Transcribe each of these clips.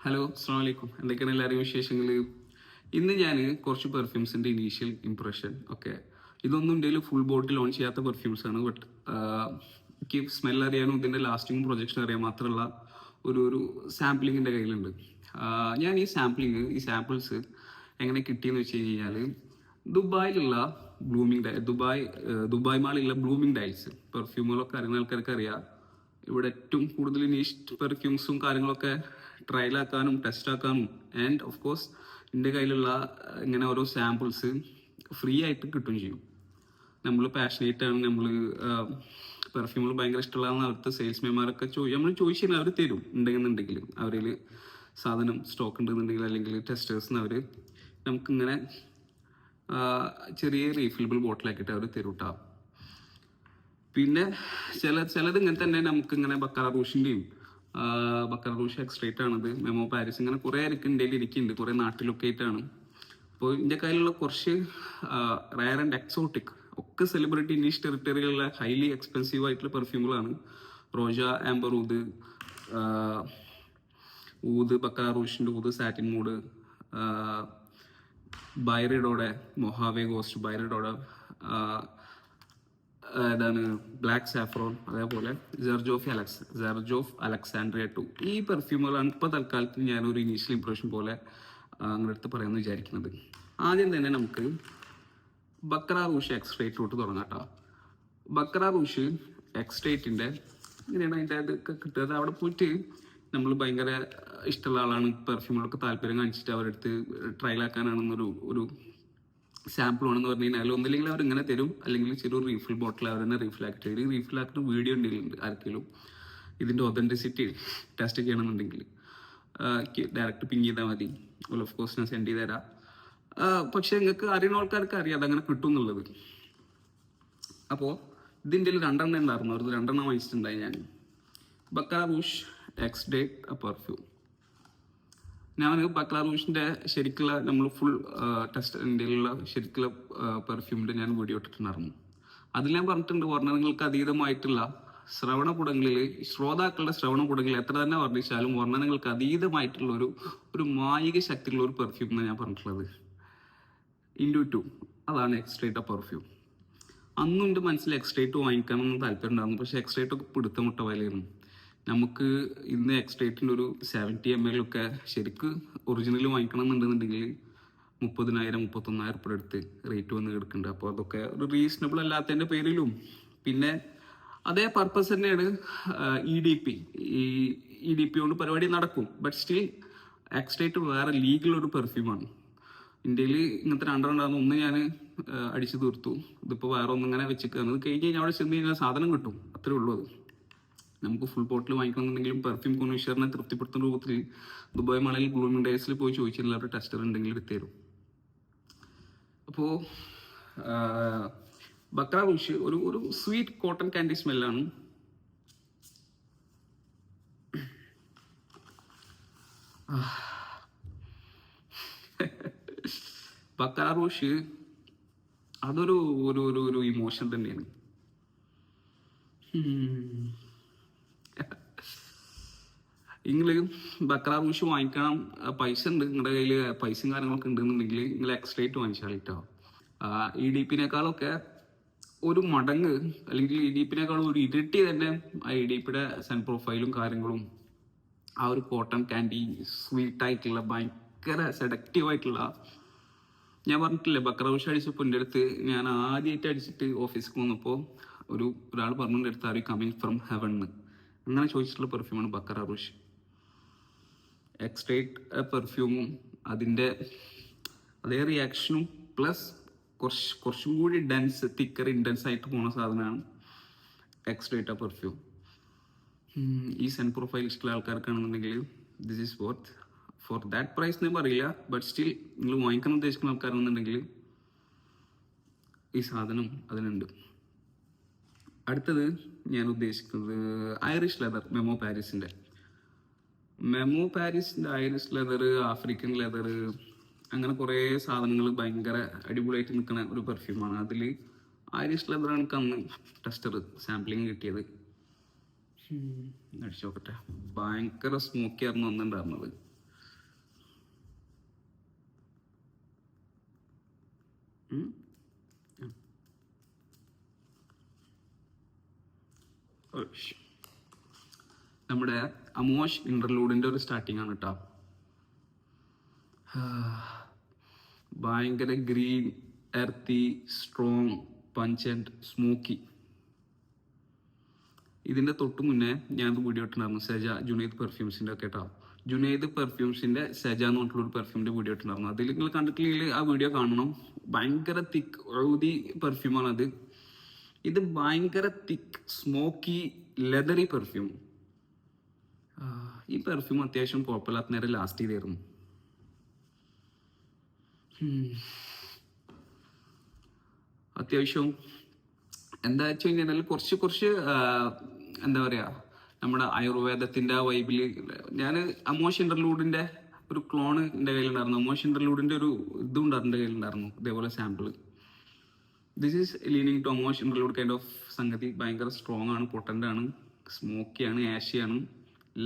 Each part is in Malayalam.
ഹലോ, അസ്സാം വലൈക്കും. എന്തൊക്കെയാണ് എല്ലാവരും വിശേഷങ്ങൾ? ഇന്ന് ഞാൻ കുറച്ച് പെർഫ്യൂംസിൻ്റെ ഇനീഷ്യൽ ഇംപ്രഷൻ ഒക്കെ, ഇതൊന്നും എൻ്റെ ഫുൾ ബോട്ടിൽ ലോഞ്ച് ചെയ്യാത്ത പെർഫ്യൂംസ് ആണ്. ബട്ട് എനിക്ക് സ്മെൽ അറിയാനും ഇതിൻ്റെ ലാസ്റ്റിംഗ് പ്രൊജക്ഷൻ അറിയാൻ മാത്രമുള്ള ഒരു സാമ്പിളിംഗ് എൻ്റെ കയ്യിലുണ്ട്. ഞാൻ ഈ സാമ്പിൾസ് എങ്ങനെ കിട്ടിയെന്ന് വെച്ച് കഴിഞ്ഞാൽ, ദുബായിലുള്ള ദുബായ് മാളിലുള്ള ബ്ലൂമിംഗ് ഡയൽസ് പെർഫ്യൂമുകളൊക്കെ അറിയുന്ന ആൾക്കാർക്ക് അറിയാം. ഇവിടെ ഏറ്റവും കൂടുതൽ നീഷ് പെർഫ്യൂംസും കാര്യങ്ങളൊക്കെ ട്രയലാക്കാനും ടെസ്റ്റാക്കാനും ആൻഡ് ഓഫ് കോഴ്സ് എൻ്റെ കയ്യിലുള്ള ഇങ്ങനെ ഓരോ സാമ്പിൾസ് ഫ്രീ ആയിട്ട് കിട്ടുകയും ചെയ്യും. നമ്മൾ പാഷനേറ്റ് ആണ്, നമ്മൾ പെർഫ്യൂമുകൾ ഭയങ്കര ഇഷ്ടമുള്ളതെന്ന് അവിടുത്തെ സെയിൽസ്മാൻമാരൊക്കെ നമ്മൾ ചോദിച്ചാൽ അവർ തരും. ഉണ്ടെന്നുണ്ടെങ്കിൽ അവരിൽ സാധനം സ്റ്റോക്ക് ഉണ്ടെന്നുണ്ടെങ്കിൽ അല്ലെങ്കിൽ ടെസ്റ്റേഴ്സിന് അവർ നമുക്കിങ്ങനെ ചെറിയ റീഫിലബിൾ ബോട്ടിലാക്കിയിട്ട് അവർ തരൂട്ടാ. പിന്നെ ചിലത് ഇങ്ങനെ തന്നെ നമുക്കിങ്ങനെ ബക്കാറ റൂഷ് എക്സ്ട്രേറ്റ് ആണത്, മെമോ പാരീസ്, ഇങ്ങനെ കുറേ ഇന്ത്യയിൽ ഇരിക്കുന്നുണ്ട്, കുറേ നാട്ടിലൊക്കെ ആയിട്ടാണ്. അപ്പോൾ ഇന്ത്യ കയ്യിലുള്ള കുറച്ച് റയർ ആൻഡ് എക്സോട്ടിക് ഒക്കെ സെലിബ്രിറ്റി ഇനീഷ് ടെറിട്ടറികളിലെ ഹൈലി എക്സ്പെൻസീവ് ആയിട്ടുള്ള പെർഫ്യൂമുകളാണ്. റോജ, ആംബർ ഊത്, ബക്കാറ റൂഷിൻ്റെ ഊത്, സാറ്റിൻ മൂഡ്, ബൈറിഡോടെ മൊഹാവെ ഗോസ്റ്റ്, ബൈറിഡോടെ ഏതാണ് ബ്ലാക്ക് സാഫ്രോൺ, അതേപോലെ ജെർജോഫ് അലക്സാൻഡ്രിയ 2. ഈ പെർഫ്യൂമുകളാണ് ഇപ്പോൾ തൽക്കാലത്ത് ഞാനൊരു ഇനീഷ്യൽ ഇംപ്രഷൻ പോലെ നിങ്ങളുടെ അടുത്ത് പറയാമെന്ന് വിചാരിക്കുന്നത്. ആദ്യം തന്നെ നമുക്ക് ബക്ര റൂഷ് എക്സ്ട്രേറ്റ് തൊട്ട് തുടങ്ങാം കേട്ടോ. ബക്ര റൂഷ് എക്സ്ട്രേറ്റിൻ്റെ ഇങ്ങനെയാണ് അതിൻ്റെ ഇതൊക്കെ കിട്ടുന്നത്. അവിടെ പോയിട്ട് നമ്മൾ ഭയങ്കര ഇഷ്ടമുള്ള ആളാണ്, പെർഫ്യൂമുകളൊക്കെ താല്പര്യം കാണിച്ചിട്ട് അവരുടെ അടുത്ത് ട്രയലാക്കാനാണെന്നൊരു സാമ്പിൾ വേണമെന്ന് പറഞ്ഞു കഴിഞ്ഞാൽ ഒന്നില്ലെങ്കിൽ അവർ ഇങ്ങനെ തരും, അല്ലെങ്കിൽ ചെറിയൊരു റീഫിൽ ബോട്ടിൽ അവർ തന്നെ റീഫിലാക്കി തരും. റീഫിലാക്കുന്ന വീഡിയോ ഉണ്ടെങ്കിൽ ആർക്കെങ്കിലും ഇതിൻ്റെ ഒതൻറ്റിസിറ്റി ടെസ്റ്റ് ചെയ്യണമെന്നുണ്ടെങ്കിൽ ഡയറക്റ്റ് പിങ് ചെയ്താൽ മതി. ഓഫ് കോഴ്സ് ഞാൻ സെൻഡ് ചെയ്ത് തരാം. പക്ഷേ നിങ്ങൾക്ക് അറിയുന്ന ആൾക്കാർക്ക് അറിയാം അതങ്ങനെ കിട്ടും എന്നുള്ളത്. അപ്പോൾ ഇതിൻ്റെ രണ്ടെണ്ണം ഉണ്ടായിരുന്നു, ഒരു രണ്ടെണ്ണം വാങ്ങിച്ചിട്ടുണ്ടായി ഞാൻ. ബക്കാ റൂഷ് എക്സ്ട്രേറ്റ് പെർഫ്യൂം. ഞാൻ ബക്ര റൂഷിൻ്റെ ശരിക്കുള്ള നമ്മൾ ഫുൾ ടെസ്റ്റ് ഇന്ത്യയിലുള്ള ശരിക്കുള്ള പെർഫ്യൂമിൻ്റെ ഞാൻ വീഡിയോ ഇട്ടിട്ടുണ്ടായിരുന്നു. അതിൽ ഞാൻ പറഞ്ഞിട്ടുണ്ട്, വർണ്ണനങ്ങൾക്ക് അതീതമായിട്ടുള്ള ശ്രോതാക്കളുടെ ശ്രവണപുടങ്ങളിൽ എത്ര തന്നെ വർണ്ണിച്ചാലും വർണ്ണനങ്ങൾക്ക് അതീതമായിട്ടുള്ള ഒരു മായിക ശക്തിയുള്ള ഒരു പെർഫ്യൂം എന്നാണ് ഞാൻ പറഞ്ഞിട്ടുള്ളത്. ഇൻഡു 2 അതാണ് എക്സ്ട്രേറ്റ് പെർഫ്യൂം. അന്നും എൻ്റെ മനസ്സിൽ എക്സ്ട്രേറ്റ് വാങ്ങിക്കാനൊന്നും താല്പര്യം ഉണ്ടായിരുന്നു, പക്ഷേ എക്സ്ട്രേറ്റ് ഒക്കെ പിടുത്തമുട്ട വിലയായിരുന്നു. നമുക്ക് ഇന്ന് എക്സ്ട്രേറ്റിൻ്റെ ഒരു 70 ml ഒക്കെ ശരിക്ക് ഒറിജിനൽ വാങ്ങിക്കണം എന്നുണ്ടെന്നുണ്ടെങ്കിൽ 30,000 31,000 രൂപ അടുത്ത് റേറ്റ് വന്ന് കിടക്കുന്നുണ്ട്. അപ്പോൾ അതൊക്കെ ഒരു റീസണബിൾ അല്ലാത്തതിൻ്റെ പേരിലും പിന്നെ അതേ പർപ്പസ് തന്നെയാണ് ഇ ഡി പി കൊണ്ട് പരിപാടി നടക്കും. ബട്ട് സ്റ്റിൽ എക്സ്ട്രേറ്റ് വേറെ ലീഗിലൊരു പെർഫ്യൂമാണ്. ഇന്ത്യയിൽ ഇങ്ങനത്തെ രണ്ടെണ്ണമായിരുന്നു, ഒന്ന് ഞാൻ അടിച്ചു തീർത്തു, ഇതിപ്പോൾ വേറെ ഒന്നിങ്ങനെ വെച്ചിരിക്കുന്നത്. അത് കഴിഞ്ഞ് കഴിഞ്ഞാൽ അവിടെ ചെന്ന് കഴിഞ്ഞാൽ സാധനം കിട്ടും, അത്രേ ഉള്ളൂ. അത് നമുക്ക് ഫുൾ ബോട്ടിൽ വാങ്ങിക്കണമെന്നുണ്ടെങ്കിലും പെർഫ്യൂം കോൺഷ്യറിനെ തൃപ്തിപ്പെടുത്തുന്ന രൂപത്തിൽ ദുബായ് മാളിൽ ബ്ലൂമിംഗ് ഡേയ്സിൽ പോയി ചോദിച്ചില്ല, അവരുടെ ടെസ്റ്റർ ഉണ്ടെങ്കിൽ എടുത്തുതരും. അപ്പോൾ ബക്ര റൂഷ് ഒരു സ്വീറ്റ് കോട്ടൺ കാൻഡി സ്മെല്ലാണ്. ബക്ര റൂഷ് അതൊരു ഇമോഷൻ തന്നെയാണ്. നിങ്ങൾ ബക്ര റൂഷ് വാങ്ങിക്കണം, പൈസ ഉണ്ട് നിങ്ങളുടെ കയ്യിൽ, പൈസയും കാര്യങ്ങളൊക്കെ ഉണ്ടെന്നുണ്ടെങ്കിൽ നിങ്ങൾ എക്സ്ട്രേറ്റ് വാങ്ങിച്ചാലിട്ടോ. ഇ ഡി പിനേക്കാളൊക്കെ ഒരു മടങ്ങ് അല്ലെങ്കിൽ ഇ ഡി പിനേക്കാളും ഒരു ഇരട്ടി തന്നെ ആ ഇ ഡി പിയുടെ സൺ പ്രൊഫൈലും കാര്യങ്ങളും ആ ഒരു കോട്ടൺ കാൻഡി സ്വീറ്റായിട്ടുള്ള ഭയങ്കര സെഡക്റ്റീവായിട്ടുള്ള. ഞാൻ പറഞ്ഞിട്ടില്ലേ ബക്ര റൂഷ് അടിച്ചപ്പോൾ എൻ്റെ അടുത്ത് ഞാൻ ആദ്യമായിട്ട് അടിച്ചിട്ട് ഓഫീസിൽ വന്നപ്പോൾ ഒരാൾ പറഞ്ഞു എൻ്റെ അടുത്ത്, are you coming from heaven എന്ന് അങ്ങനെ ചോദിച്ചിട്ടുള്ള പെർഫ്യൂമാണ് ബക്ര റൂഷ് എക്സ്ട്രേറ്റ് പെർഫ്യൂമും. അതിൻ്റെ അതേ റിയാക്ഷനും പ്ലസ് കുറച്ചും കൂടി തിക്കർ ഇൻഡൻസ് ആയിട്ട് പോകുന്ന സാധനമാണ് എക്സ്ട്രേറ്റ് പെർഫ്യൂം. ഈ സൺ പ്രൊഫൈൽ ഇഷ്ടമുള്ള ആൾക്കാർക്കാണെന്നുണ്ടെങ്കിൽ this is worth for that price എന്ന് പറയില്ല, ബട്ട് സ്റ്റിൽ നിങ്ങൾ വാങ്ങിക്കാൻ ഉദ്ദേശിക്കുന്ന ആൾക്കാരാണെന്നുണ്ടെങ്കിൽ ഈ സാധനം അതിനുണ്ട്. അടുത്തത് ഞാൻ ഉദ്ദേശിക്കുന്നത് ഐറിഷ് ലെതർ, മെമോ പാരീസിൻ്റെ ഐറിഷ് ലെതർ, ആഫ്രിക്കൻ ലെതർ, അങ്ങനെ കുറേ സാധനങ്ങൾ ഭയങ്കര അടിപൊളിയായിട്ട് നിൽക്കുന്ന ഒരു പെർഫ്യൂമാണ്. അതിൽ ഐറിഷ് ലെതറാണ് എനിക്ക് അന്ന് ടെസ്റ്റർ സാമ്പിളിങ് കിട്ടിയത്. അടിച്ചു നോക്കട്ടെ, ഭയങ്കര സ്മോക്കി ആയിരുന്നു അന്നുണ്ടായിരുന്നത്. ഉം. ഉഷ്. നമ്മുടെ അമോഷ് ഇന്റർലൂഡിന്റെ ഒരു സ്റ്റാർട്ടിങ് ആണ് കേട്ടോ. ഭയങ്കര green, earthy, strong, punch and smoky. ഇതിന്റെ തൊട്ട് മുന്നേ ഞാൻ വീഡിയോ ഇട്ടുണ്ടായിരുന്നു സെജ ജുനൈദ് പെർഫ്യൂംസിന്റെ ഒക്കെ കേട്ടോ. ജുനൈദ് പെർഫ്യൂംസിന്റെ സെജ എന്ന് പറഞ്ഞിട്ടുള്ള ഒരു പെർഫ്യൂമിന്റെ വീഡിയോ ഇട്ടുണ്ടായിരുന്നു. അതിൽ നിങ്ങൾ കണ്ടിട്ടില്ലെങ്കിൽ ആ വീഡിയോ കാണണം. ഭയങ്കര തിക്ക് ഔദി പെർഫ്യൂമാണ് അത്. ഇത് ഭയങ്കര തിക്ക് സ്മോക്കി ലെതറി പെർഫ്യൂം. ഈ പെർഫ്യൂം അത്യാവശ്യം കുഴപ്പമില്ലാത്ത നേരം ലാസ്റ്റ് ചെയ്തായിരുന്നു. അത്യാവശ്യം എന്താ വെച്ച് കഴിഞ്ഞാൽ കുറച്ച് എന്താ പറയാ, നമ്മുടെ ആയുർവേദത്തിന്റെ ആ വൈബില് ഞാൻ അമോഷ് ഇന്റർലൂഡിന്റെ ഒരു ക്ലോണ് എൻ്റെ കയ്യിലുണ്ടായിരുന്നു. അമോഷ് ഇന്റർലൂഡിന്റെ ഒരു ഇതുണ്ടായിരുന്നു എൻ്റെ കയ്യിലുണ്ടായിരുന്നു, ഇതേപോലെ sample. This is leaning to Amouage interlude kind of സംഗതി. ഭയങ്കര സ്ട്രോങ് ആണ്, പൊട്ടന്റ് ആണ്, സ്മോക്കിയാണ്, ആഷിയാണ്,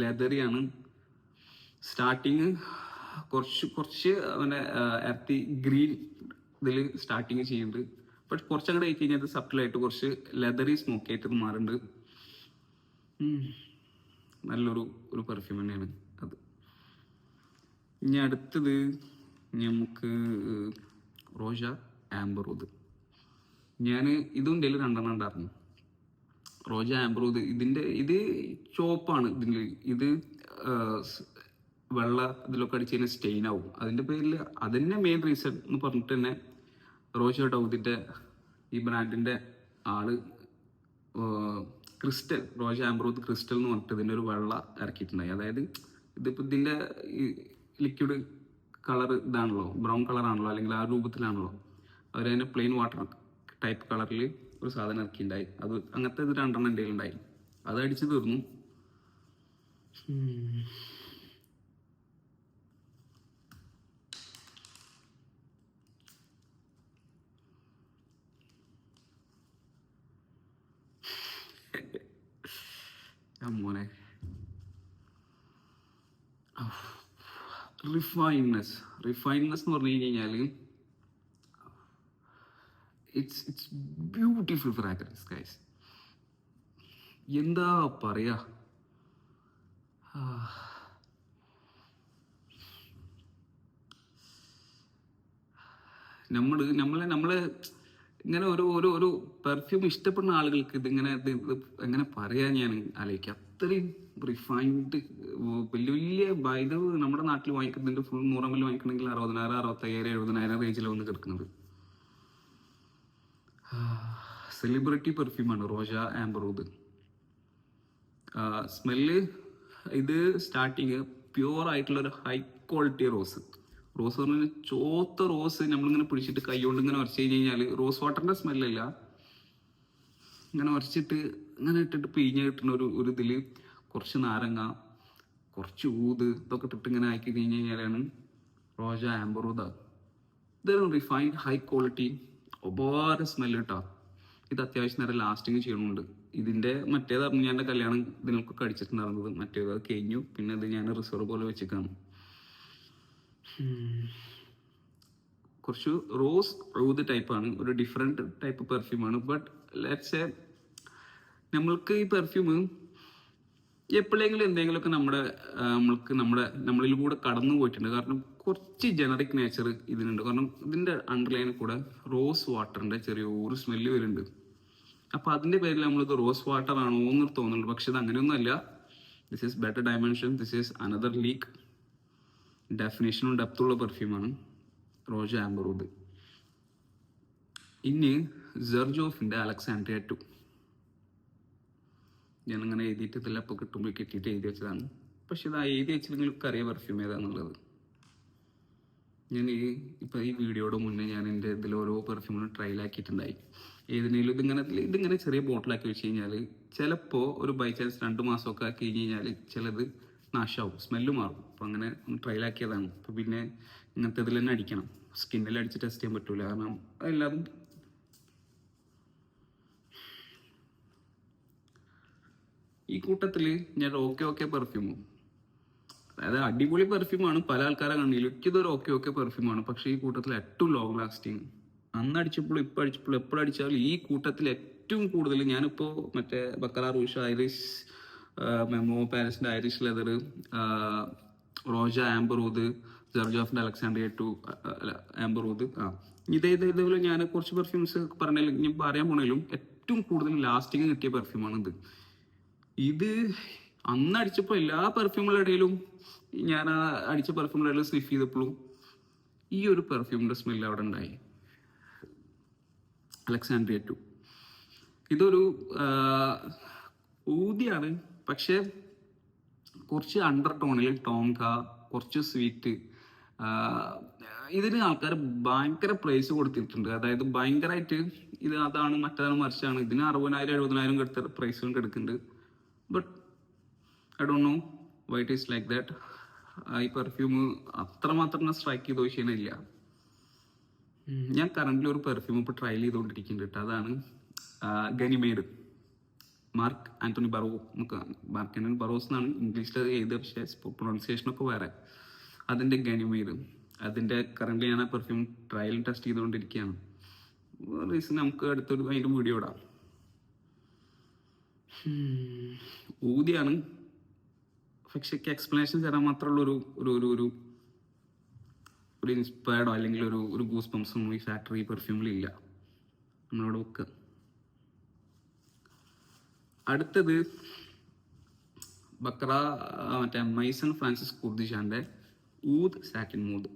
ലെതറിയാണ്. സ്റ്റാർട്ടിങ് കുറച്ച് അവൻ്റെ എർത്തി ഗ്രീൻ ഇതിൽ സ്റ്റാർട്ടിങ് ചെയ്യുന്നുണ്ട്. ബട്ട് കുറച്ചങ്ങോട്ട് ആയി കഴിഞ്ഞാൽ സബ്റ്റിലായിട്ട് കുറച്ച് ലെതറി സ്മോക്കി ആയിട്ട് മാറുന്നുണ്ട്. നല്ലൊരു പെർഫ്യൂം തന്നെയാണ് അത്. ഇനി അടുത്തത് നമുക്ക് റോജ ആംബറൂദ്. ഞാൻ ഇതും എൻ്റെ കയ്യിൽ 2 ഉണ്ടായിരുന്നു. റോജ ആംബറൂദ് ഇത് ചോപ്പാണ്. ഇത് വെള്ള ഇതിലൊക്കെ അടിച്ച് കഴിഞ്ഞാൽ സ്റ്റെയിൻ ആവും. അതിൻ്റെ പേരിൽ അതിൻ്റെ മെയിൻ റീസൺ എന്ന് പറഞ്ഞിട്ട് തന്നെ റോജ ഡൗദിൻ്റെ ഈ ബ്രാൻഡിൻ്റെ ആള് ക്രിസ്റ്റൽ, റോജ ആംബറൂദ് ക്രിസ്റ്റൽ എന്ന് പറഞ്ഞിട്ട് ഇതിൻ്റെ ഒരു വെള്ള ഇറക്കിയിട്ടുണ്ടായി. അതായത് ഇതിപ്പോൾ ഇതിൻ്റെ ഈ ലിക്വിഡ് കളർ ഇതാണല്ലോ, ബ്രൗൺ കളറാണല്ലോ, അല്ലെങ്കിൽ ആ രൂപത്തിലാണല്ലോ. അവരതിനെ പ്ലെയിൻ വാട്ടർ ടൈപ്പ് കളറിൽ ഒരു സാധനം ഇറക്കിയിട്ടുണ്ടായി. അത് അങ്ങനത്തെ ഇത് 2 എൻ്റെ ഉണ്ടായി. അത് അടിച്ച് തീർന്നു. മോനെ റിഫൈൻനെസ് എന്ന് പറഞ്ഞു കഴിഞ്ഞാൽ ഇറ്റ്സ് ബ്യൂട്ടിഫുൾ ഫ്രാഗ്രൻസ് ഗൈസ്. എന്താ പറയാ, നമ്മളെ ഇങ്ങനെ ഒരു പെർഫ്യൂം ഇഷ്ടപ്പെടുന്ന ആളുകൾക്ക് ഇതിങ്ങനെ എങ്ങനെ പറയാ ഞാൻ ആലോചിക്കാം. അത്രയും റിഫൈൻഡ് വലിയ ഇത് നമ്മുടെ നാട്ടിൽ വാങ്ങിക്കുന്നതിന്റെ ഫുൾ 100 ml വാങ്ങിക്കണമെങ്കിൽ 60,000, 65,000, 70,000 റേഞ്ചിലാണ് വന്ന് കിടക്കുന്നത്. Celebrity പെർഫ്യൂമാണ് Roja ആംബറൂദ്. സ്മെല്ല് ഇത് സ്റ്റാർട്ടിങ് പ്യുവർ ആയിട്ടുള്ള ഒരു ഹൈ ക്വാളിറ്റി റോസ് പറഞ്ഞാൽ ചോത്ത റോസ് നമ്മളിങ്ങനെ പിടിച്ചിട്ട് കൈകൊണ്ട് ഇങ്ങനെ ഉരച്ച് കഴിഞ്ഞാൽ റോസ് വാട്ടറിന്റെ സ്മെല്ലല്ല, ഇങ്ങനെ ഉരച്ചിട്ട് ഇങ്ങനെ ഇട്ടിട്ട് പിഴിഞ്ഞ് കിട്ടുന്ന ഒരു ഇതിൽ കുറച്ച് നാരങ്ങ, കുറച്ച് ഊത് ഇതൊക്കെ ഇട്ടിട്ട് ഇങ്ങനെ ആക്കി കഴിഞ്ഞ് കഴിഞ്ഞാലാണ് റോജ ആംബറൂദ. ഇതൊരു റിഫൈൻഡ് ഹൈ ക്വാളിറ്റി ഒരുപാട് സ്മെല്ല് കിട്ടാം. ഇത് അത്യാവശ്യം നേരം ലാസ്റ്റിങ് ചെയ്യണമുണ്ട്. ഇതിന്റെ മറ്റേതായിരുന്നു ഞാൻ എൻ്റെ കല്യാണം ഇതിനൊക്കെ അടിച്ചിട്ടുണ്ടായിരുന്നത്. മറ്റേത് കഴിഞ്ഞു, പിന്നെ ഇത് ഞാൻ റിസർവ് പോലെ വെച്ചേക്കാണ്. കുറച്ച് റോസ് ഊത് ടൈപ്പാണ്, ഒരു ഡിഫറെന്റ് ടൈപ്പ് പെർഫ്യൂമാണ്. ബട്ട് ലെറ്റ്സ് സേ നമ്മൾക്ക് ഈ പെർഫ്യൂം എപ്പോഴെങ്കിലും എന്തെങ്കിലുമൊക്കെ നമ്മളിൽ കൂടെ കടന്നു പോയിട്ടുണ്ട്. കാരണം കുറച്ച് ജനറിക് നേച്ചർ ഇതിനുണ്ട്. കാരണം ഇതിന്റെ അണ്ടർലൈനിൽ കൂടെ റോസ് വാട്ടറിന്റെ ചെറിയൊരു സ്മെല്ല് വരുന്നുണ്ട്. അപ്പൊ അതിന്റെ പേരിൽ നമ്മളിത് റോസ് വാട്ടർ ആണോ എന്ന് തോന്നുന്നുണ്ട്. പക്ഷെ ഇത് അങ്ങനെയൊന്നും അല്ല. This is better dimension, this is another league. ഡെഫിനേഷനും ഡെപ്തുള്ള പെർഫ്യൂമാണ് റോജ ആംബറൂദ്. ഇനി സെർജോഫിന്റെ അലക്സാൻഡ്രിയ 2. ഞാനങ്ങനെ എഴുതിയിട്ടില്ല, അപ്പോൾ കിട്ടുമ്പോൾ കിട്ടിയിട്ട് എഴുതി വെച്ചതാണ്. പക്ഷെ ഇത് എഴുതി വെച്ചില്ലെങ്കിലും അറിയാം പെർഫ്യൂം ഏതാന്നുള്ളത്. ഞാൻ ഈ വീഡിയോയുടെ മുന്നേ ഞാൻ എൻ്റെ ഇതിൽ ഓരോ പെർഫ്യൂമിനും ട്രയലാക്കിയിട്ടുണ്ടായി. ഏതിനേലും ഇതിങ്ങനെ ചെറിയ ബോട്ടിലാക്കി വെച്ച് കഴിഞ്ഞാൽ ചിലപ്പോൾ ഒരു ബൈ ചാൻസ് 2 മാസമൊക്കെ ആക്കി കഴിഞ്ഞ് കഴിഞ്ഞാൽ ചിലത് നാശമാവും, സ്മെല്ല് മാറും. അപ്പം അങ്ങനെ ട്രയലാക്കിയതാണ്. അപ്പം പിന്നെ ഇങ്ങനത്തെ ഇതിൽ തന്നെ അടിക്കണം, സ്കിന്നിൽ അടിച്ച് ടെസ്റ്റ് ചെയ്യാൻ പറ്റൂല. കാരണം എല്ലാതും ഈ കൂട്ടത്തിൽ ഞാൻ ഓക്കെ പെർഫ്യൂമും, അതായത് അടിപൊളി പെർഫ്യൂമാണ് പല ആൾക്കാരെ കണ്ണിൽ. ഇതൊരു ഓക്കെ പെർഫ്യൂമാണ്. പക്ഷേ ഈ കൂട്ടത്തിൽ ഏറ്റവും ലോങ് ലാസ്റ്റിങ് അന്ന് അടിച്ചപ്പോഴും ഇപ്പം അടിച്ചപ്പോഴും എപ്പോഴും അടിച്ചാലും ഈ കൂട്ടത്തിൽ ഏറ്റവും കൂടുതൽ ഞാനിപ്പോൾ മറ്റേ ബക്കറ റൂഷ ഐറിഷ് മെമോ പാരീസിൻ്റെ ഐറിഷ് ലെതർ, റോജ ആംബറൂദ്, ജർജോഫിൻ്റെ അലക്സാണ്ട്രിയ ടു ആംബറൂദ്, ഇതേപോലെ ഞാൻ കുറച്ച് പെർഫ്യൂംസ് പറഞ്ഞാലും ഞാൻ പറയാൻ പോണെങ്കിലും ഏറ്റവും കൂടുതൽ ലാസ്റ്റിങ് കിട്ടിയ പെർഫ്യൂമാണിത്. ഇത് അന്ന് അടിച്ചപ്പോൾ എല്ലാ പെർഫ്യൂമുകളുടെ ഇടയിലും ഞാൻ ആ അടിച്ച പെർഫ്യൂമുകളുടെ ഇടയിൽ സ്നിഫ് ചെയ്തപ്പോഴും ഈ ഒരു പെർഫ്യൂമിൻ്റെ സ്മെല്ല് അവിടെ ഉണ്ടായി, അലക്സാണ്ട്രിയ ടു. ഇതൊരു ഊതിയാണ്, പക്ഷെ കുറച്ച് അണ്ടർ ടോണിൽ ടോങ്ക, കുറച്ച് സ്വീറ്റ്. ഇതിന് ആൾക്കാർ ഭയങ്കര പ്രൈസ് കൊടുത്തിട്ടുണ്ട്. അതായത് ഭയങ്കരമായിട്ട് ഇത് അതാണ് മറ്റതാണ് മറിച്ചാണ്. ഇതിന് 60,000 70,000 കൊടുത്ത പ്രൈസുകൾ എടുക്കുന്നുണ്ട്. But I don't know why it is like that. ഈ പെർഫ്യൂം അത്രമാത്രം സ്ട്രൈക്ക് ചെയ്ത വിഷയമില്ല. ഞാൻ കറന്റ് ഒരു പെർഫ്യൂം ഇപ്പോൾ ട്രയൽ ചെയ്തുകൊണ്ടിരിക്കുന്നുണ്ട് കേട്ടോ. അതാണ് Ganymede, Marc Antoine Marc Antoine Barrois എന്നാണ് ഇംഗ്ലീഷിൽ എഴുതുക, പക്ഷേ പ്രൊണൗൺസിയേഷനൊക്കെ വേറെ. അതിൻ്റെ ഗനിമേഡ്, അതിൻ്റെ കറന്റ് ഞാൻ ആ പെർഫ്യൂം ട്രയൽ ടെസ്റ്റ് ചെയ്തുകൊണ്ടിരിക്കുകയാണ്. റീസൺ നമുക്ക് അടുത്തൊരു അതിൻ്റെ വീഡിയോ ഇടാം. ഊതിയാണ്, പക്ഷെ എക്സ്പ്ലനേഷൻ തരാൻ മാത്രമുള്ള ഒരു ഇൻസ്പയർഡോ അല്ലെങ്കിൽ ഒരു ഗൂസ് പംപ്സും ഈ ഫാക്ടറി പെർഫ്യൂമിലില്ല. നമ്മളോട് വെക്കുക. അടുത്തത് ബക്ര മറ്റേ മൈസൺ ഫ്രാൻസിസ് കുർദിഷാന്റെ ഊദ് സാറ്റിൻ മൂദ്.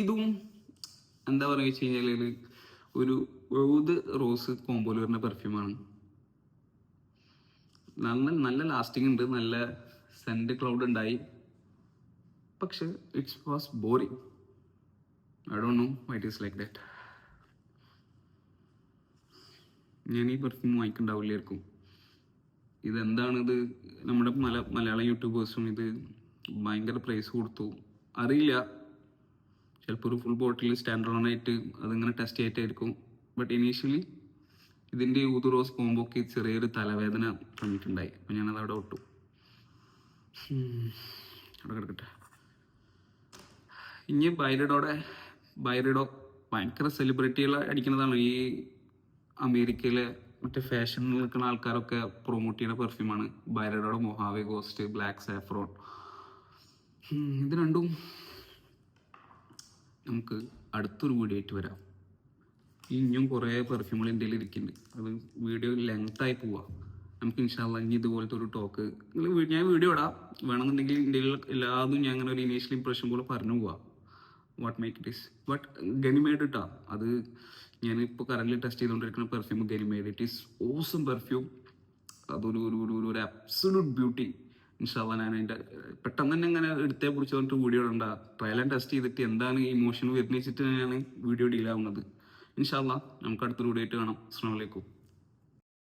ഇതും എന്താ പറയുക വെച്ച് കഴിഞ്ഞാൽ ഒരു ഊദ് റോസ് കോമ്പോയിൽ വരുന്ന പെർഫ്യൂമാണ്. നല്ല ലാസ്റ്റിംഗ് ഉണ്ട്, നല്ല സെന്റ് ക്ലൗഡ് ഉണ്ടായി, പക്ഷെ it's was boring. I don't know why it is like that. ഞാൻ ഈ പെർഫ്യൂം വാങ്ങിക്കുന്നുണ്ടാവില്ലായിരിക്കും. ഇതെന്താണിത്, നമ്മുടെ മലയാളം യൂട്യൂബേഴ്സും ഇത് ഭയങ്കര പ്രൈസ് കൊടുത്തു, അറിയില്ല. ചിലപ്പോൾ ഒരു ഫുൾ ബോട്ടിൽ സ്റ്റാൻഡേർഡ് ആയിട്ട് അതിങ്ങനെ ടെസ്റ്റ് ചെയ്തിട്ടായിരിക്കും. ബട്ട് ഇനീഷ്യലി ഇതിൻ്റെ ഊദ് റോസ് കോമ്പോക്ക് ചെറിയൊരു തലവേദന തന്നിട്ടുണ്ടായി. അപ്പം ഞാനത് അവിടെ വിട്ടു. അവിടെ കിടക്കട്ടെ. ഇനി ബൈറിഡോ ഭയങ്കര സെലിബ്രിറ്റികൾ അടിക്കുന്നതാണ്. ഈ അമേരിക്കയിലെ മറ്റേ ഫാഷനിൽ നിൽക്കുന്ന ആൾക്കാരൊക്കെ പ്രൊമോട്ട് ചെയ്യുന്ന പെർഫ്യൂമാണ് ബൈറിഡോയുടെ മൊഹാവെ ഗോസ്റ്റ്, ബ്ലാക്ക് സാഫ്രോൺ. ഇത് രണ്ടും നമുക്ക് അടുത്തൊരു വീഡിയോ ആയിട്ട് വരാം. ഇനിയും കുറേ പെർഫ്യൂമുകൾ ഇന്ത്യയിൽ ഇരിക്കുന്നുണ്ട്. അത് വീഡിയോ ലെങ്തായി പോവാം. നമുക്ക് ഇൻഷാല്ലാ ഇനി ഇതുപോലത്തെ ഒരു ടോക്ക് ഞാൻ വീഡിയോ ഇടാം. വേണമെന്നുണ്ടെങ്കിൽ ഇന്ത്യയിൽ എല്ലാതും ഞാൻ അങ്ങനെ ഒരു ഇനീഷ്യൽ ഇംപ്രഷൻ പോലെ പറഞ്ഞു പോവാം. What make it is. But Ganymede ഇട്ടാ അത് ഞാനിപ്പോൾ കറന്റ് ടെസ്റ്റ് ചെയ്തുകൊണ്ടിരിക്കുന്ന perfume Ganymede. It is awesome perfume. അതൊരു അബ്സൊല്യൂട്ട് ബ്യൂട്ടി. ഇൻഷാല്ലാ ഞാൻ അതിൻ്റെ പെട്ടെന്ന് തന്നെ ഇങ്ങനെ എടുത്തേ പിടിച്ച് പറഞ്ഞിട്ട് വീഡിയോ ഇടണ്ട. ട്രയൽ ആൻഡ് ടെസ്റ്റ് ചെയ്തിട്ട് എന്താണ് ഈ ഇമോഷൻ വരുന്ന വെച്ചിട്ട് ഞാൻ വീഡിയോ ഡീൽ ആവുന്നത്. ഇൻഷാല്ലാ നമുക്ക് അടുത്തൊരു വീഡിയോ ആയിട്ട് കാണാം. അസ്സലാമു അലൈക്കും.